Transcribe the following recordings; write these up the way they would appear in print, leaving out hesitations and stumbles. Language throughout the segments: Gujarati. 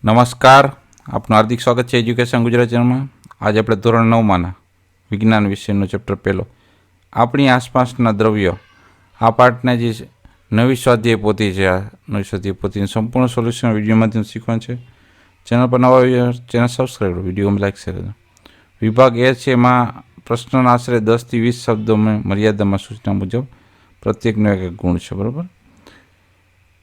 નમસ્કાર, આપનું હાર્દિક સ્વાગત છે એજ્યુકેશન ગુજરાત ચેનલમાં. આજે આપણે ધોરણ 9માંના વિજ્ઞાન વિષયનો ચેપ્ટર પહેલો આપણી આસપાસના દ્રવ્યો આ પાઠને જે નવી સ્વાધ્યાય પોથી છે, આ નવી સ્વાધ્યાય પોથીનું સંપૂર્ણ સોલ્યુશન વિડીયો માધ્યમથી શીખવાનું છે. ચેનલ પર નવા ચેનલ સબસ્ક્રાઈબ કરો, વિડીયોમાં લાઈક શેર કરો. વિભાગ એ છે, એમાં પ્રશ્નના આશરે 10થી 20 શબ્દોમાં મર્યાદામાં સૂચના મુજબ પ્રત્યેકનો એક ગુણ છે. બરાબર,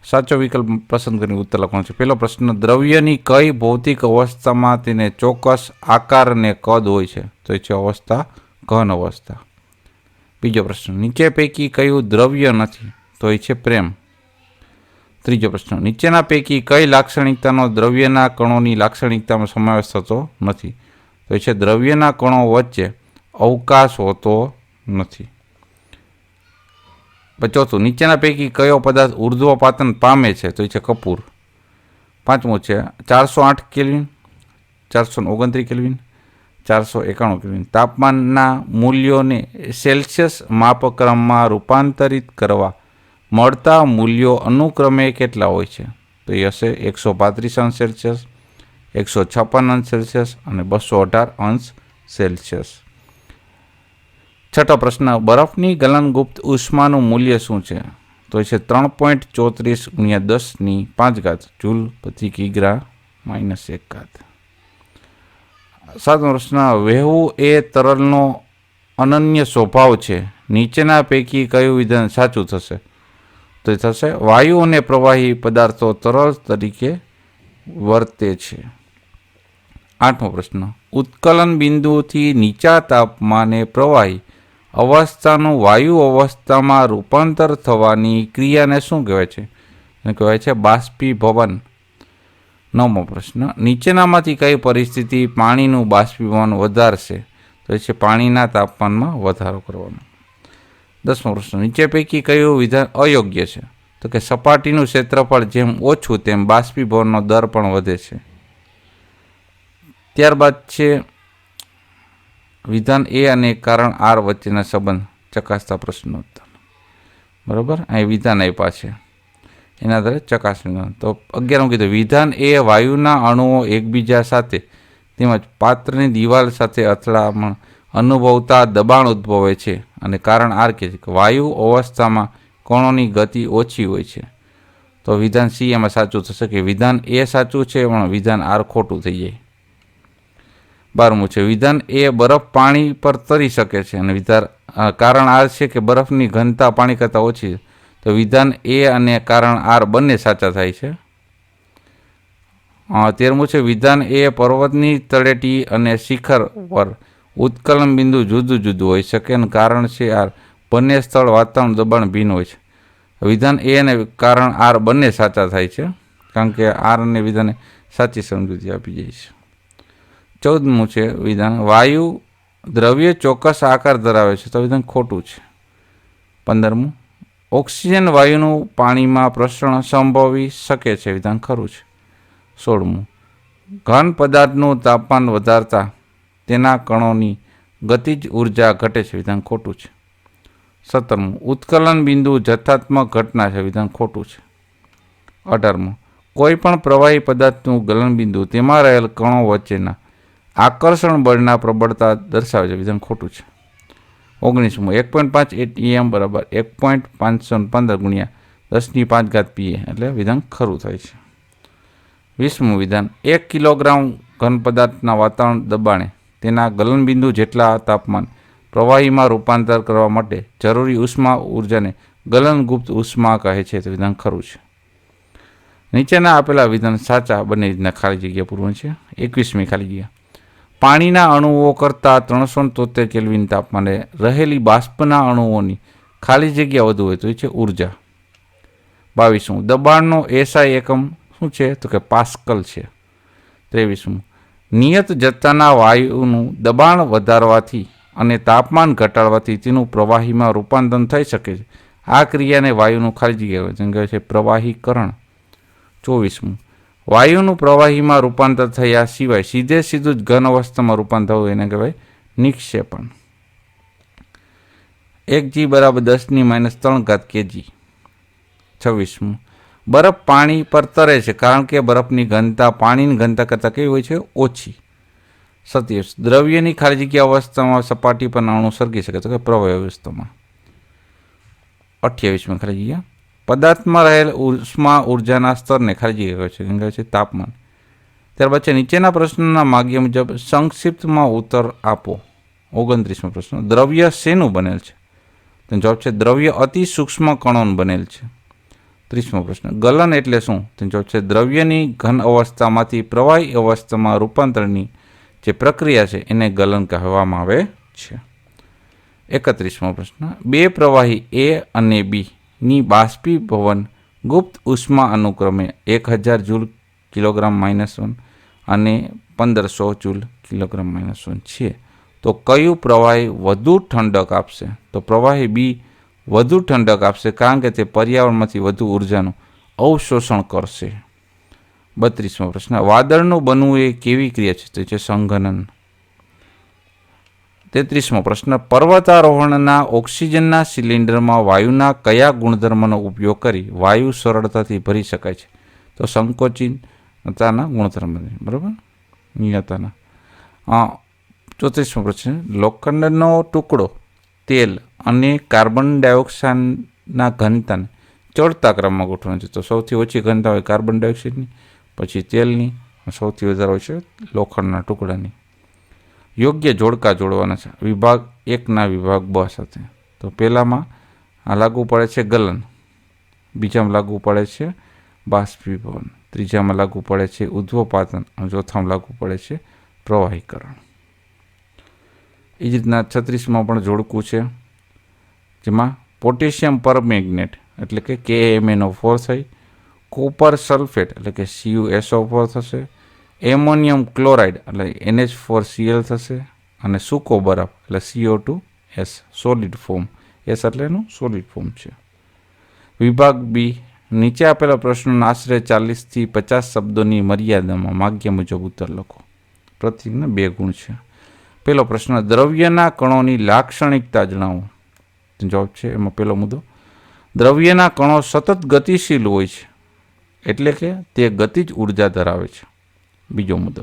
સાચો વિકલ્પ પસંદ કરીને ઉત્તર લખવાનો છે. પહેલો પ્રશ્ન, દ્રવ્યની કઈ ભૌતિક અવસ્થામાં તેને ચોક્કસ આકાર અને કદ હોય છે? તો એ છે અવસ્થા ઘન અવસ્થા. બીજો પ્રશ્ન, નીચે પૈકી કયું દ્રવ્ય નથી? તો એ છે પ્રેમ. ત્રીજો પ્રશ્ન, નીચેના પૈકી કઈ લાક્ષણિકતાનો દ્રવ્યના કણોની લાક્ષણિકતામાં સમાવેશ થતો નથી? તો એ છે દ્રવ્યના કણો વચ્ચે અવકાશ હોતો નથી. ચોથું, નીચેના પૈકી કયો પદાર્થ ઉર્ધ્વપાતન પામે છે? તો એ છે કપૂર. પાંચમું છે 408 કેલ્વિન, 429 કેલ્વિન, 491 કેલ્વિન. તાપમાનના મૂલ્યોને સેલ્સિયસ માપક્રમમાં રૂપાંતરિત કરવા મળતા મૂલ્યો અનુક્રમે કેટલા હોય છે? તો એ હશે 135 અંશ સેલ્સિયસ, 156 અંશ સેલ્સિયસ અને 218 અંશ સેલ્સિયસ. છઠ્ઠો પ્રશ્ન, બરફની ગલનગુપ્ત ઉષ્માનું મૂલ્ય શું છે? તો એ છે 3.34 × 10⁵ જૂલ પ્રતિ કિગ્રા -1. સાતમો પ્રશ્ન, વહેવું એ તરલનો અનન્ય સ્વભાવ છે. નીચેના પૈકી કયું વિધાન સાચું થશે? તો એ થશે વાયુ અને પ્રવાહી પદાર્થો તરલ તરીકે વર્તે છે. આઠમો પ્રશ્ન, ઉત્કલન બિંદુથી નીચા તાપમાને પ્રવાહી અવસ્થાનું વાયુ અવસ્થામાં રૂપાંતર થવાની ક્રિયાને શું કહેવાય છે? એને કહેવાય છે બાષ્પીભવન. નવમો પ્રશ્ન, નીચેનામાંથી કઈ પરિસ્થિતિ પાણીનું બાષ્પીભવન વધારશે? તો એ છે પાણીના તાપમાનમાં વધારો કરવાનો. દસમો પ્રશ્ન, નીચે પૈકી કયું વિધાન અયોગ્ય છે? તો કે સપાટીનું ક્ષેત્રફળ જેમ ઓછું તેમ બાષ્પીભવનનો દર પણ વધે છે. ત્યારબાદ છે વિધાન એ અને કારણ આર વચ્ચેના સંબંધ ચકાસતા પ્રશ્નોત્તર. બરાબર, અહીં વિધાન આપ્યા છે, એના આધારે ચકાસણી. તો 11 કીધું, વિધાન એ વાયુના અણુઓ એકબીજા સાથે તેમજ પાત્રની દિવાલ સાથે અથડામણ અનુભવતા દબાણ ઉદ્ભવે છે. અને કારણ આર કહે છે કે વાયુ અવસ્થામાં કણોની ગતિ ઓછી હોય છે. તો વિધાન સી એમાં સાચું થશે કે વિધાન એ સાચું છે પણ વિધાન આર ખોટું થઈ જાય. 12મું છે, વિધાન એ બરફ પાણી પર તરી શકે છે અને કારણ આર છે કે બરફની ઘનતા પાણી કરતાં ઓછી છે. તો વિધાન એ અને કારણ આર બંને સાચા થાય છે. 13મું છે, વિધાન એ પર્વતની તળેટી અને શિખર પર ઉત્કલન બિંદુ જુદું જુદું હોઈ શકે અને કારણ છે આર બંને સ્થળ વાતાવરણ દબાણ ભિન્ન હોય છે. વિધાન એ અને કારણ આર બંને સાચા થાય છે કારણ કે આર અને વિધાને સાચી સમજૂતી આપી જાય છે. 14મું છે વિધાન, વાયુ દ્રવ્ય ચોક્કસ આકાર ધરાવે છે. તો વિધાન ખોટું છે. 15મું, ઓક્સિજન વાયુનું પાણીમાં પ્રસરણ સંભવી શકે છે. વિધાન ખરું છે. 16મું, ઘન પદાર્થનું તાપમાન વધારતા તેના કણોની ગતિજ ઉર્જા ઘટે છે. વિધાન ખોટું છે. 17મું, ઉત્કલન બિંદુ જથ્થાત્મક ઘટના છે. વિધાન ખોટું છે. 18મું, કોઈ પણ પ્રવાહી પદાર્થનું ગલન બિંદુ તેમાં રહેલ કણો વચ્ચેના આકર્ષણ બળના પ્રબળતા દર્શાવે છે. વિધાન ખોટું છે. 19મું, 1.5 atm બરાબર 1.515 × 10⁵ pa એટલે વિધાન ખરું થાય છે. 20મું વિધાન, 1 કિલોગ્રામ ઘન પદાર્થના વાતાવરણ દબાણે તેના ગલનબિંદુ જેટલા તાપમાન પ્રવાહીમાં રૂપાંતર કરવા માટે જરૂરી ઉષ્મા ઉર્જાને ગલનગુપ્ત ઉષ્મા કહે છે. તો વિધાન ખરું છે. નીચેના આપેલા વિધાન સાચા, બંને રીતના ખાલી જગ્યા પૂરવાની છે. 21મી ખાલી જગ્યા, પાણીના અણુઓ કરતાં 373 કેલ્વિન તાપમાને રહેલી બાષ્પના અણુઓની ખાલી જગ્યા વધુ હોય તો એ છે ઉર્જા. 22મું, દબાણનો એસઆઈ એકમ શું છે? તો કે પાસ્કલ છે. 23મું, નિયત જથ્થાના વાયુનું દબાણ વધારવાથી અને તાપમાન ઘટાડવાથી તેનું પ્રવાહીમાં રૂપાંતર થઈ શકે છે. આ ક્રિયાને વાયુનું ખાલી જગ્યા કહેવાય છે પ્રવાહીકરણ. 24મું, વાયુનું પ્રવાહીમાં રૂપાંતર થયા સિવાય સીધે સીધું જ ઘન અવસ્થામાં રૂપાંતર થવું એને કહેવાય નિક્ષેપણ. 1g = 10⁻³ kg. 26મું, બરફ પાણી પર તરે છે કારણ કે બરફની ઘનતા પાણીની ઘનતા કરતાં કેવી હોય છે? ઓછી. 27. દ્રવ્યની ખાલી જગ્યા અવસ્થામાં સપાટી પર અણુ સળગી શકે તો કે પ્રવાહી અવસ્થામાં. 28 ખાલી જગ્યા પદાર્થમાં રહેલ ઉષ્મા ઉર્જાના સ્તરને ખાલી જગ્યા કહે છે તાપમાન. ત્યારબાદ છે નીચેના પ્રશ્નના માગ્ય મુજબ સંક્ષિપ્તમાં ઉત્તર આપો. 29મો પ્રશ્ન, દ્રવ્ય શેનું બનેલ છે? તો જવાબ છે દ્રવ્ય અતિ સૂક્ષ્મ કણોનું બનેલ છે. 30મો પ્રશ્ન, ગલન એટલે શું? તો જવાબ છે દ્રવ્યની ઘન અવસ્થામાંથી પ્રવાહી અવસ્થામાં રૂપાંતરની જે પ્રક્રિયા છે એને ગલન કહેવામાં આવે છે. 31મો પ્રશ્ન, બે પ્રવાહી A અને B ની બાષ્પીભવન ગુપ્ત ઉષ્મા અનુક્રમે 1000 જૂલ કિલોગ્રામ -1 અને 1500 જૂલ કિલોગ્રામ -1 છે તો કયું પ્રવાહી વધુ ઠંડક આપશે? તો પ્રવાહી B વધુ ઠંડક આપશે કારણ કે તે પર્યાવરણમાંથી વધુ ઉર્જાનું અવશોષણ કરશે. 32મો પ્રશ્ન, વાદળનું બનવું એ કેવી ક્રિયા છે? તો છે સંઘનન. 33મો પ્રશ્ન, પર્વતારોહણના ઓક્સિજનના સિલિન્ડરમાં વાયુના કયા ગુણધર્મનો ઉપયોગ કરી વાયુ સરળતાથી ભરી શકાય છે? તો સંકોચનતાના ગુણધર્મની, બરાબર, નિયતાના. 34મો પ્રશ્ન, લોખંડનો ટુકડો તેલ અને કાર્બન ડાયોક્સાઇડના ઘનતાને ચડતા ક્રમમાં ગોઠવવાનો છે. તો સૌથી ઓછી ઘનતા હોય કાર્બન ડાયોક્સાઇડની, પછી તેલની, સૌથી વધારે હોય છે લોખંડના ટુકડાની. યોગ્ય જોડકા જોડવાના છે વિભાગ 1ના વિભાગ 2 સાથે. તો પહેલામાં આ લાગુ પડે છે ગલન, બીજામાં લાગુ પડે છે બાષ્પીભવન, ત્રીજામાં લાગુ પડે છે ઉદ્ધ્વપાતન અને ચોથામાં લાગુ પડે છે પ્રવાહીકરણ. એ જ રીતના 36માં પણ જોડકું છે જેમાં પોટેશિયમ પરમેંગનેટ એટલે કે KMnO4 થઈ, કોપર સલ્ફેટ એટલે કે CuSO4 થશે, એમોનિયમ ક્લોરાઇડ એટલે NH4Cl થશે અને સૂકો બરફ એટલે CO2S સોલિડ ફોર્મ. એસ એટલે એનું સોલિડ ફોર્મ છે. વિભાગ બી, નીચે આપેલા પ્રશ્નોના આશરે 40થી 50 શબ્દોની મર્યાદામાં માગ્ય મુજબ ઉત્તર લખો. પ્રત્યેકના 2 ગુણ છે. પહેલો પ્રશ્ન, દ્રવ્યના કણોની લાક્ષણિકતા જણાવો. જવાબ છે એમાં પહેલો મુદ્દો, દ્રવ્યના કણો સતત ગતિશીલ હોય છે એટલે કે તે ગતિજ ઉર્જા ધરાવે છે. બીજો મુદ્દો,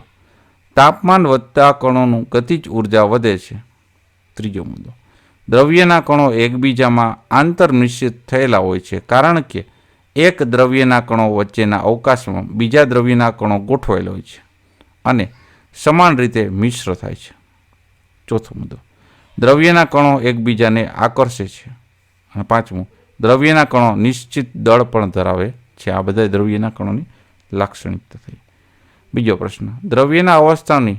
તાપમાન વધતા કણોનું ગતિજ ઉર્જા વધે છે. ત્રીજો મુદ્દો, દ્રવ્યના કણો એકબીજામાં આંતરમિશ્રિત થયેલા હોય છે કારણ કે એક દ્રવ્યના કણો વચ્ચેના અવકાશમાં બીજા દ્રવ્યના કણો ગોઠવાયેલા હોય છે અને સમાન રીતે મિશ્ર થાય છે. ચોથો મુદ્દો, દ્રવ્યના કણો એકબીજાને આકર્ષે છે. અને પાંચમું, દ્રવ્યના કણો નિશ્ચિત દળ પણ ધરાવે છે. આ બધા દ્રવ્યના કણોની લાક્ષણિકતા થઈ. બીજો પ્રશ્ન, દ્રવ્યના અવસ્થાની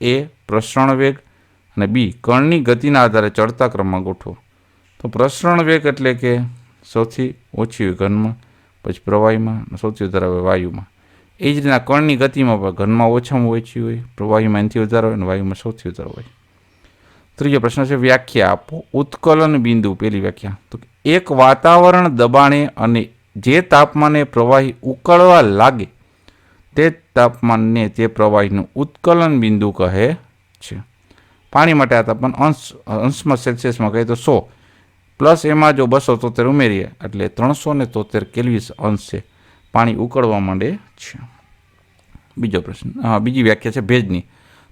A પ્રસરણ વેગ અને B કણની ગતિના આધારે ચડતા ક્રમમાં ગોઠવો. તો પ્રસરણ વેગ એટલે કે સૌથી ઓછી હોય ઘનમાં, પછી પ્રવાહીમાં, સૌથી વધારે હોય વાયુમાં. એ જ રીતના કણની ગતિમાં પણ ઘનમાં ઓછામાં ઓછી હોય, પ્રવાહીમાં એનાથી વધારે હોય અને વાયુમાં સૌથી વધારે હોય. ત્રીજો પ્રશ્ન છે વ્યાખ્યા આપો. ઉત્કલન બિંદુ, પહેલી વ્યાખ્યા, તો એક વાતાવરણ દબાણે અને જે તાપમાને પ્રવાહી ઉકળવા લાગે તે તાપમાનને તે પ્રવાહીનું ઉત્કલન બિંદુ કહે છે. પાણી માટે આ તાપમાન અંશમાં સેલ્સિયસમાં કહીએ તો 100 પ્લસ એમાં જો 273 ઉમેરીએ એટલે 373 કેલ્વિન અંશ છે, પાણી ઉકળવા માંડે છે. બીજો પ્રશ્ન, બીજી વ્યાખ્યા છે ભેજની,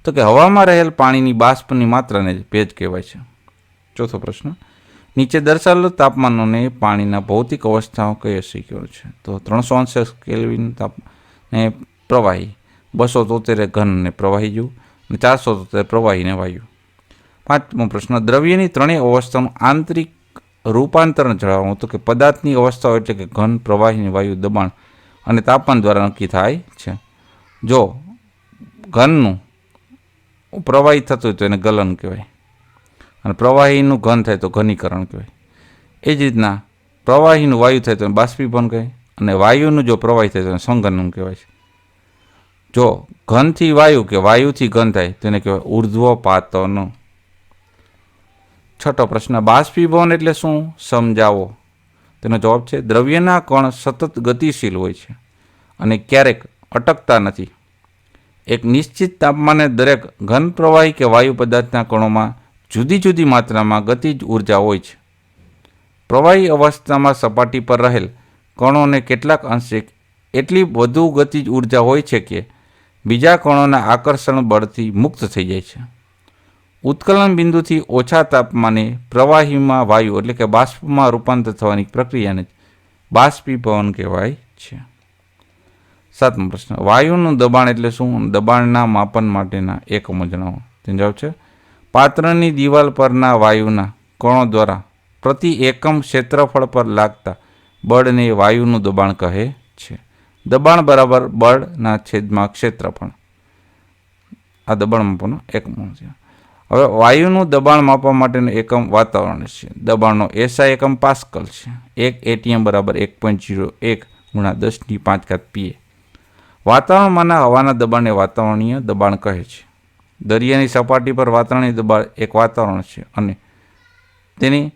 તો કે હવામાં રહેલ પાણીની બાષ્પની માત્રાને જ ભેજ કહેવાય છે. ચોથો પ્રશ્ન, નીચે દર્શાવેલ તાપમાનોને પાણીના ભૌતિક અવસ્થાઓ કઈ શીખ્યો છે? તો 300 કેલ્વિન તાપમાને પ્રવાહી, 273 ઘન ને પ્રવાહી જેવું, અને 473 પ્રવાહી ને વાયુ. પાંચમો પ્રશ્ન, દ્રવ્યની ત્રણેય અવસ્થાનું આંતરિક રૂપાંતરણ જણાવો. તો કે પદાર્થની અવસ્થાઓ એટલે કે ઘન, પ્રવાહી, વાયુ દબાણ અને તાપમાન દ્વારા નક્કી થાય છે. જો ઘનનું પ્રવાહી થતું હોય તો એને ગલન કહેવાય અને પ્રવાહીનું ઘન થાય તો ઘનીકરણ કહેવાય. એ જ રીતના પ્રવાહીનું વાયુ થાય તો એને બાષ્પીભવન કહેવાય અને વાયુનું જો પ્રવાહી થાય તો એને સંઘનન કહેવાય છે. જો ઘનથી વાયુ કે વાયુથી ઘન થાય તો એને કહેવાય ઉર્ધ્વપાતન. છઠ્ઠો પ્રશ્ન, બાષ્પીભવન એટલે શું સમજાવો. તેનો જવાબ છે દ્રવ્યના કણ સતત ગતિશીલ હોય છે અને ક્યારેક અટકતા નથી. એક નિશ્ચિત તાપમાને દરેક ઘન પ્રવાહી કે વાયુ પદાર્થના કણોમાં જુદી જુદી માત્રામાં ગતિજ ઉર્જા હોય છે. પ્રવાહી અવસ્થામાં સપાટી પર રહેલ કણોને કેટલાક અંશે એટલી વધુ ગતિજ ઉર્જા હોય છે કે બીજા કણોના આકર્ષણ બળથી મુક્ત થઈ જાય છે. ઉત્કલન બિંદુથી ઓછા તાપમાને પ્રવાહીમાં વાયુ એટલે કે બાષ્પમાં રૂપાંતર થવાની પ્રક્રિયાને બાષ્પીભવન કહેવાય છે. 7મો પ્રશ્ન, વાયુનું દબાણ એટલે શું? દબાણના માપન માટેના એકમો જણાવો. તેનો જવાબ છે પાત્રની દિવાલ પરના વાયુના કણો દ્વારા પ્રતિ એકમ ક્ષેત્રફળ પર લાગતા બળને વાયુનું દબાણ કહે છે. દબાણ બરાબર બળના છેદમાં ક્ષેત્રફળ. આ દબાણ માપવાનો એકમો છે. હવે વાયુનું દબાણ માપવા માટેનો એકમ વાતાવરણ છે. દબાણનો એસઆઈ એકમ પાસ્કલ છે. 1 ATM બરાબર 1.01 ગુણા 10⁵ PA. વાતાવરણમાંના હવાના દબાણને વાતાવરણીય દબાણ કહે છે. દરિયાની સપાટી પર વાતાવરણીય દબાણ એક વાતાવરણ છે અને તેની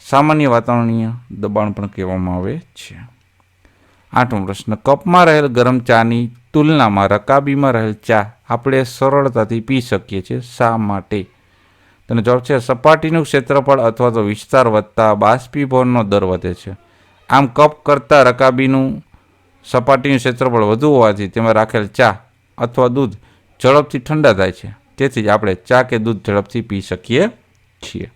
સામાન્ય વાતાવરણીય દબાણ પણ કહેવામાં આવે છે. 8મો પ્રશ્ન, કપમાં રહેલ ગરમ ચાની તુલનામાં રકાબીમાં રહેલ ચા આપણે સરળતાથી પી શકીએ છીએ. શા માટે? તેનો જવાબ છે સપાટીનું ક્ષેત્રફળ અથવા તો વિસ્તાર વધતા બાષ્પીભવનનો દર વધે છે. આમ કપ કરતાં રકાબીનું સપાટીનું ક્ષેત્રફળ વધુ હોવાથી તેમાં રાખેલ ચા અથવા દૂધ ઝડપથી ઠંડા થાય છે. તેથી જ આપણે ચા કે દૂધ ઝડપથી પી શકીએ છીએ.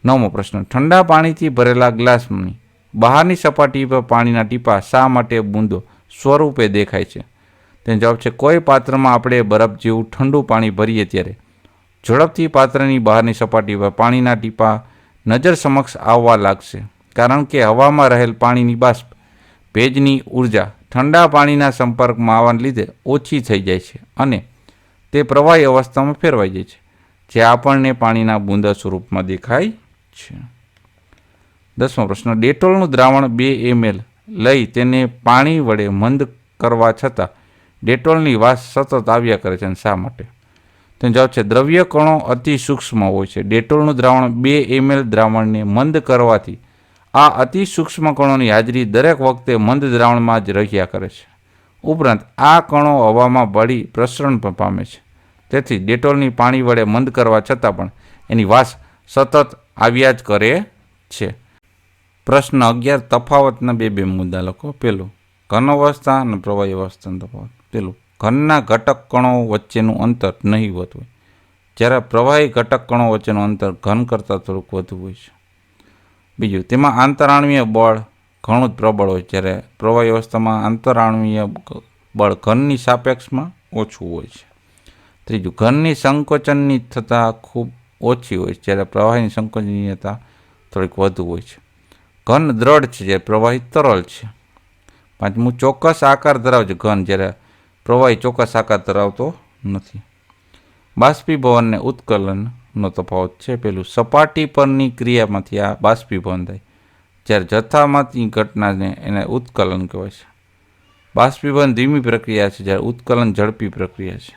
9મો પ્રશ્ન, ઠંડા પાણીથી ભરેલા ગ્લાસની બહારની સપાટી પર પાણીના ટીપા શા માટે બૂંદો સ્વરૂપે દેખાય છે? તેનો જવાબ છે કોઈ પાત્રમાં આપણે બરફ જેવું ઠંડુ પાણી ભરીએ ત્યારે ઝડપથી પાત્રની બહારની સપાટી પર પાણીના ટીપા નજર સમક્ષ આવવા લાગશે, કારણ કે હવામાં રહેલ પાણીની બાષ્પ ભેજની ઉર્જા ઠંડા પાણીના સંપર્કમાં આવવાને લીધે ઓછી થઈ જાય છે અને તે પ્રવાહી અવસ્થામાં ફેરવાઈ જાય છે, જે આપણને પાણીના બૂંદા સ્વરૂપમાં દેખાય છે. 10મો પ્રશ્ન, ડેટોલનું દ્રાવણ 2 ml લઈ તેને પાણી વડે મંદ કરવા છતાં ડેટોલની વાસ સતત આવ્યા કરે છે અને શા માટે? તેનો જવાબ છે દ્રવ્ય કણો અતિ સૂક્ષ્મ હોય છે. ડેટોલનું દ્રાવણ 2 ml દ્રાવણને મંદ કરવાથી આ અતિ સૂક્ષ્મ કણોની હાજરી દરેક વખતે મંદ દ્રાવણમાં જ રહ્યા કરે છે. ઉપરાંત આ કણો હવામાં ભળી પ્રસરણ પણ પામે છે. તેથી ડેટોલની પાણી વડે મંદ કરવા છતાં પણ એની વાસ સતત આવ્યા જ કરે છે. પ્રશ્ન 11, તફાવતના બે મુદ્દા લખો. પેલું, ઘન અવસ્થા અને પ્રવાહી અવસ્થાનો તફાવત. પેલું, ઘનના ઘટક કણો વચ્ચેનું અંતર નહીવત હોય, જ્યારે પ્રવાહી ઘટક કણો વચ્ચેનું અંતર ઘન કરતાં થોડુંક વધુ હોય છે. બીજું, તેમાં આંતરાણવીય બળ ઘણું જ પ્રબળ હોય, જ્યારે પ્રવાહી અવસ્થામાં આંતરાણવીય બળ ઘનની સાપેક્ષમાં ઓછું હોય છે. ત્રીજું, ઘનની સંકોચનની થતા ખૂબ ઓછી હોય છે, જ્યારે પ્રવાહીની સંકોચનીયતા થોડીક વધુ હોય છે. ઘન દ્રઢ છે જ્યારે પ્રવાહી તરલ છે. 5મું, ચોક્કસ આકાર ધરાવે છે ઘન, જ્યારે પ્રવાહી ચોક્કસ આકાર ધરાવતો નથી. બાષ્પીભવન અને ઉત્કલનનો તફાવત છે. પેલું, સપાટી પરની ક્રિયામાંથી આ બાષ્પીભવન થાય, જ્યારે જથ્થામાંથી ઘટનાને એને ઉત્કલન કહેવાય છે. બાષ્પીભવન ધીમી પ્રક્રિયા છે, જ્યારે ઉત્કલન ઝડપી પ્રક્રિયા છે.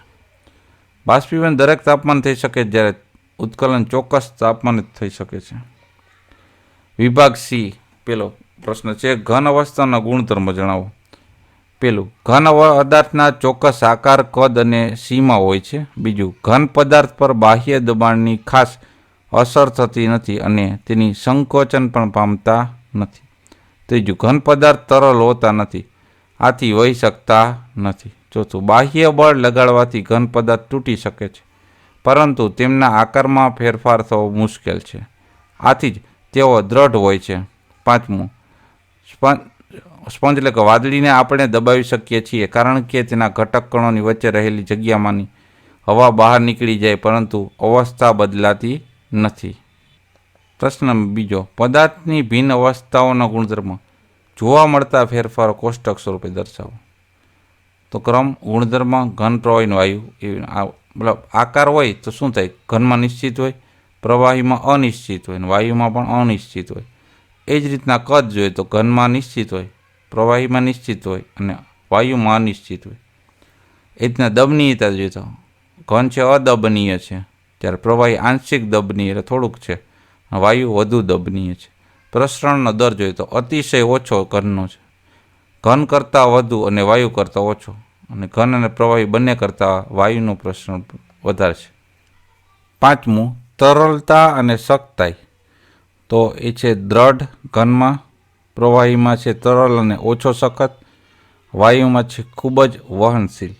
બાષ્પીભવન દરેક તાપમાન થઈ શકે, જ્યારે ઉત્કલન ચોક્કસ તાપમાને થઈ શકે છે. વિભાગ સી, પેલો પ્રશ્ન છે ઘન અવસ્થાના ગુણધર્મ જણાવો. પેલું, ઘન પદાર્થના ચોક્કસ આકાર, કદ અને સીમા હોય છે. બીજું, ઘન પદાર્થ પર બાહ્ય દબાણની ખાસ અસર થતી નથી અને તેની સંકોચન પણ પામતા નથી. ત્રીજું, ઘન પદાર્થ તરલ હોતા નથી, આથી વહી શકતા નથી. ચોથું, બાહ્ય બળ લગાડવાથી ઘન પદાર્થ તૂટી શકે છે, પરંતુ તેમના આકારમાં ફેરફાર થવો મુશ્કેલ છે, આથી જ તેઓ દ્રઢ હોય છે. 5મું, સ્પંજ એટલે કે વાદળીને આપણે દબાવી શકીએ છીએ, કારણ કે તેના ઘટક કણોની વચ્ચે રહેલી જગ્યામાંની હવા બહાર નીકળી જાય, પરંતુ અવસ્થા બદલાતી નથી. પ્રશ્ન બીજો, પદાર્થની ભિન્ન અવસ્થાઓના ગુણધર્મ જોવા મળતા ફેરફારો કોષ્ટક સ્વરૂપે દર્શાવો. તો ક્રમ, ગુણધર્મ, ઘન, પ્રવાહી, વાયુ. મતલબ આકાર હોય તો શું થાય? ઘનમાં નિશ્ચિત હોય, પ્રવાહીમાં અનિશ્ચિત હોય, અને વાયુમાં પણ અનિશ્ચિત હોય. એ જ રીતના કદ જોઈએ તો ઘનમાં નિશ્ચિત હોય, પ્રવાહીમાં નિશ્ચિત હોય અને વાયુમાં અનિશ્ચિત હોય. એ રીતના દબનીયતા જોઈએ તો ઘન છે અદબનીય છે, જ્યારે પ્રવાહી આંશિક દબનીય એટલે થોડુંક છે, વાયુ વધુ દબનીય છે. પ્રસરણનો દર જોઈએ તો અતિશય ઓછો ઘનનો છે, ઘન કરતાં વધુ અને વાયુ કરતાં ઓછો, અને ઘન અને પ્રવાહી બંને કરતાં વાયુનું પ્રસરણ વધારે છે. 5મું, તરલતા અને સખ્તાઈ. તો એ છે દ્રઢ ઘનમાં પ્રવાહીમાં છે તરલ અને ઓછો સખત, વાયુમાં છે ખૂબ જ વહનશીલ.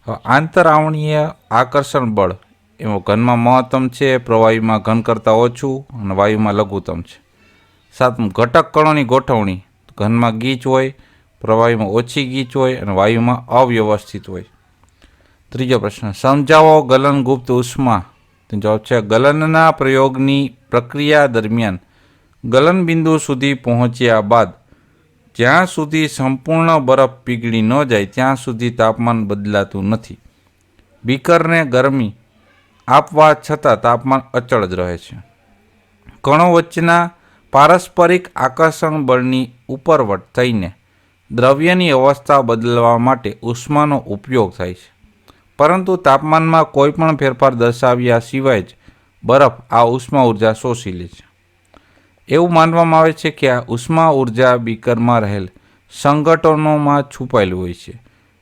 હવે આંતરાવણીય આકર્ષણ બળ એમાં ઘનમાં મહત્તમ છે, પ્રવાહીમાં ઘન કરતાં ઓછું અને વાયુમાં લઘુત્તમ છે. 7 ઘટક કણોની ગોઠવણી, ઘનમાં ગીચ હોય, પ્રવાહીમાં ઓછી ગીચ હોય અને વાયુમાં અવ્યવસ્થિત હોય. ત્રીજો પ્રશ્ન, સમજાવો ગલનગુપ્ત ઉષ્મા. તો જવાબ છે ગલનના પ્રયોગની પ્રક્રિયા દરમિયાન ગલન બિંદુ સુધી પહોંચ્યા બાદ જ્યાં સુધી સંપૂર્ણ બરફ પીગળી ન જાય ત્યાં સુધી તાપમાન બદલાતું નથી. બીકરને ગરમી આપવા છતાં તાપમાન અચળ જ રહે છે. કણો વચ્ચેના પારસ્પરિક આકર્ષણ બળની ઉપરવટ થઈને દ્રવ્યની અવસ્થા બદલવા માટે ઉષ્માનો ઉપયોગ થાય છે. પરંતુ તાપમાનમાં કોઈપણ ફેરફાર દર્શાવ્યા સિવાય જ બરફ આ ઉષ્મા ઉર્જા શોષી લે છે. એવું માનવામાં આવે છે કે આ ઉષ્મા ઉર્જા બીકરમાં રહેલ સંઘટનોમાં છુપાયેલું હોય છે,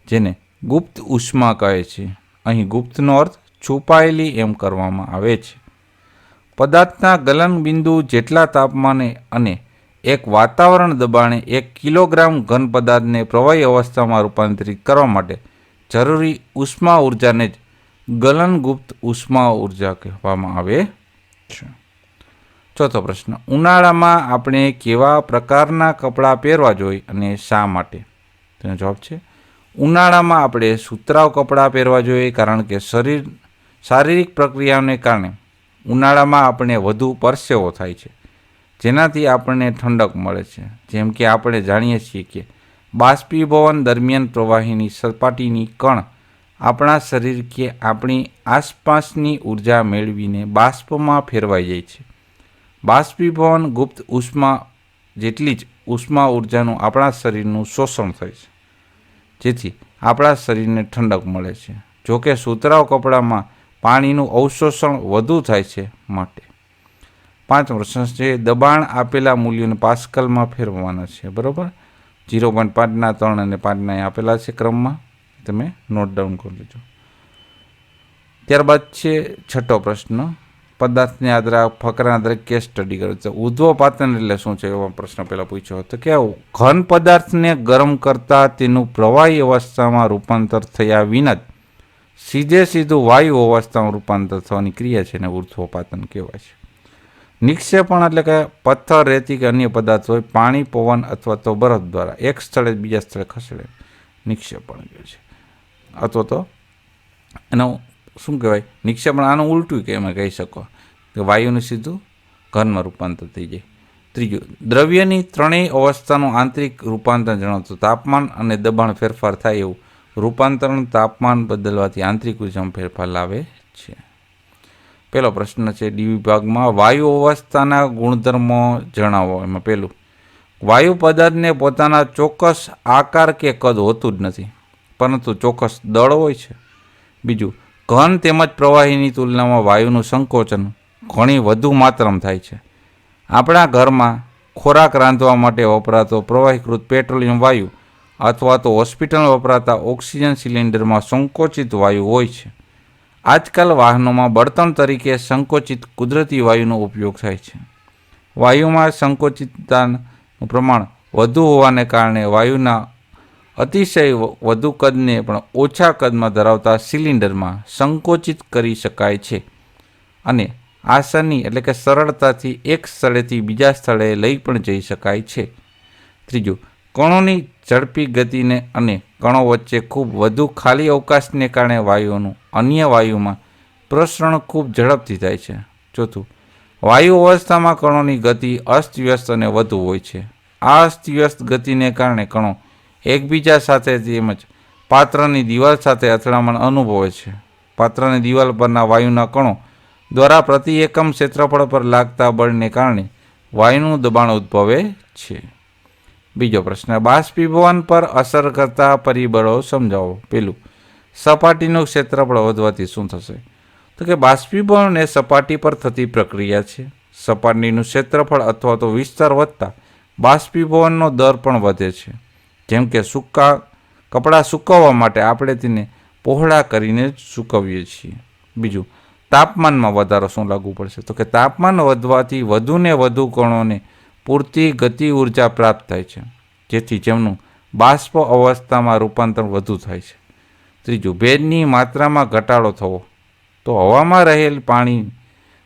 જેને ગુપ્ત ઉષ્મા કહે છે. અહીં ગુપ્તનો અર્થ છુપાયેલી એમ કરવામાં આવે છે. પદાર્થના ગલન બિંદુ જેટલા તાપમાને અને એક વાતાવરણ દબાણે 1 કિલોગ્રામ ઘન પદાર્થને પ્રવાહી અવસ્થામાં રૂપાંતરિત કરવા માટે જરૂરી ઉષ્મા ઉર્જાને જ ગલનગુપ્ત ઉષ્મા ઉર્જા કહેવામાં આવે છે. ચોથો પ્રશ્ન, ઉનાળામાં આપણે કેવા પ્રકારના કપડાં પહેરવા જોઈએ અને શા માટે? તેનો જવાબ છે ઉનાળામાં આપણે સુતરાઉ કપડાં પહેરવા જોઈએ, કારણ કે શારીરિક પ્રક્રિયાઓને કારણે ઉનાળામાં આપણે વધુ પરસેવો થાય છે, જેનાથી આપણને ઠંડક મળે છે. જેમ કે આપણે જાણીએ છીએ કે બાષ્પીભવન દરમિયાન પ્રવાહીની સપાટીની કણ આપણા શરીર કે આપણી આસપાસની ઉર્જા મેળવીને બાષ્પમાં ફેરવાઈ જાય છે. બાષ્પીભવન ગુપ્ત ઉષ્મા જેટલી જ ઉષ્મા ઉર્જાનું આપણા શરીરનું શોષણ થાય છે, જેથી આપણા શરીરને ઠંડક મળે છે. જોકે સુતરાઉ કપડામાં પાણીનું અવશોષણ વધુ થાય છે માટે. 5 પ્રશ્ન છે, દબાણ આપેલા મૂલ્યોને પાસ્કલમાં ફેરવવાના છે, બરાબર. 0.5ના 3 અને 5ના આપેલા છે ક્રમમાં, તમે નોટ ડાઉન કરી લેજો. ત્યારબાદ છે 6થો પ્રશ્ન, પદાર્થને આધારે ફકરાના આધારે કેસ સ્ટડી કરે છે. ઉધ્વપાતન એટલે શું છે એવો પ્રશ્ન પહેલાં પૂછ્યો હતો કે ઘન પદાર્થને ગરમ કરતાં તેનું પ્રવાહી અવસ્થામાં રૂપાંતર થયા વિના જ સીધું વાયુ અવસ્થામાં રૂપાંતર થવાની ક્રિયા છે, એને ઉર્ધ્વપાતન કહેવાય છે. નિક્ષેપણ એટલે કે પથ્થર, રેતી કે અન્ય પદાર્થ હોય પાણી, પવન અથવા તો બરફ દ્વારા એક સ્થળે બીજા સ્થળે ખસેડે નિક્ષેપણ કહે છે. અથવા તો એનો શું કહેવાય, નિક્ષેપણ આનું ઉલટું કે એમાં કહી શકો કે વાયુનું સીધું ઘનમાં રૂપાંતર થઈ જાય. ત્રીજું, દ્રવ્યની ત્રણેય અવસ્થાનું આંતરિક રૂપાંતર જણાવતું તાપમાન અને દબાણ ફેરફાર થાય એવું રૂપાંતરણ તાપમાન બદલવાથી આંતરિક ઉર્જામાં ફેરફાર લાવે છે. પહેલો પ્રશ્ન છે ડી વિભાગમાં, વાયુ અવસ્થાના ગુણધર્મો જણાવો. એમાં પહેલું, વાયુ પદાર્થને પોતાના ચોક્કસ આકાર કે કદ હોતું જ નથી, પરંતુ ચોક્કસ દળ હોય છે. બીજું, ઘન તેમજ પ્રવાહીની તુલનામાં વાયુનું સંકોચન ઘણી વધુ માત્રામાં થાય છે. આપણા ઘરમાં ખોરાક રાંધવા માટે વપરાતો પ્રવાહીકૃત પેટ્રોલિયમ વાયુ અથવા તો હોસ્પિટલમાં વપરાતા ઓક્સિજન સિલિન્ડરમાં સંકોચિત વાયુ હોય છે. આજકાલ વાહનોમાં બળતણ તરીકે સંકોચિત કુદરતી વાયુનો ઉપયોગ થાય છે. વાયુમાં સંકોચિતતાનું પ્રમાણ વધુ હોવાને કારણે વાયુના અતિશય વધુ કદને પણ ઓછા કદમાં ધરાવતા સિલિન્ડરમાં સંકોચિત કરી શકાય છે અને આસાની એટલે કે સરળતાથી એક સ્થળેથી બીજા સ્થળે લઈ પણ જઈ શકાય છે. ત્રીજું, કણોની ઝડપી ગતિને અને કણો વચ્ચે ખૂબ વધુ ખાલી અવકાશને કારણે વાયુઓનું અન્ય વાયુમાં પ્રસરણ ખૂબ ઝડપથી થાય છે. ચોથું, વાયુ અવસ્થામાં કણોની ગતિ અસ્તવ્યસ્ત અને વધુ હોય છે. આ અસ્તવ્યસ્ત ગતિને કારણે કણો એકબીજા સાથે તેમજ પાત્રની દિવાલ સાથે અથડામણ અનુભવે છે. પાત્રની દિવાલ પરના વાયુના કણો દ્વારા પ્રતિ એકમ ક્ષેત્રફળ પર લાગતા બળને કારણે વાયુનું દબાણ ઉદ્ભવે છે. બીજો પ્રશ્ન, બાષ્પીભવન પર અસર કરતા પરિબળો સમજાવો. પેલું, સપાટીનું ક્ષેત્રફળ વધવાથી શું થશે? તો કે બાષ્પીભવન એ સપાટી પર થતી પ્રક્રિયા છે. સપાટીનું ક્ષેત્રફળ અથવા તો વિસ્તાર વધતા બાષ્પીભવનનો દર પણ વધે છે. જેમ કે કપડાં સૂકવવા માટે આપણે તેને પહોળા કરીને સૂકવીએ છીએ. બીજું, તાપમાનમાં વધારો શું લાગુ પડશે? તો કે તાપમાન વધવાથી વધુને વધુ કણોને પૂરતી ગતિ ઉર્જા પ્રાપ્ત થાય છે, જેથી જેમનું બાષ્પ અવસ્થામાં રૂપાંતર વધુ થાય છે. ત્રીજું, ભેજની માત્રામાં ઘટાડો થવો. તો હવામાં રહેલ પાણી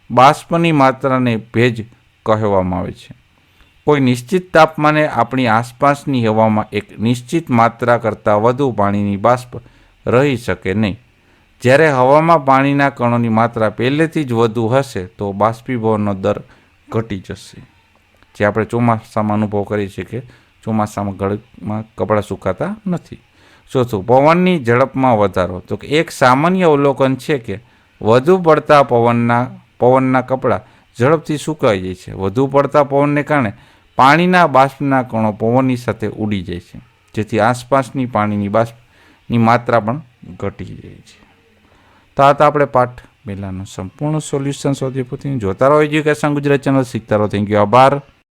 બાષ્પની માત્રાને ભેજ કહેવામાં આવે છે. કોઈ નિશ્ચિત તાપમાને આપણી આસપાસની હવામાં એક નિશ્ચિત માત્રા કરતાં વધુ પાણીની બાષ્પ રહી શકે નહીં. જ્યારે હવામાં પાણીના કણોની માત્રા પહેલેથી જ વધુ હશે તો બાષ્પીભવનનો દર ઘટી જશે. જે આપણે ચોમાસામાં અનુભવ કરીએ છીએ કે ચોમાસામાં ઘડીમાં કપડાં સુકાતા નથી. ચોથું, પવનની ઝડપમાં વધારો. તો કે એક સામાન્ય અવલોકન છે કે વધુ પડતા પવનના કપડાં ઝડપથી સુકાઈ જાય છે. વધુ પડતા પવનને કારણે પાણીના બાષ્પના કણો પવનની સાથે ઉડી જાય છે, જેથી આસપાસની પાણીની બાષ્પની માત્રા પણ ઘટી જાય છે. તો આ તો આપણે પાઠ પહેલાંનું સંપૂર્ણ સોલ્યુશન શોધી પૂછીને જોતા રહો એજ્યુકેશન ગુજરાત ચેનલ. શીખતા રહો. Thank you. આભાર.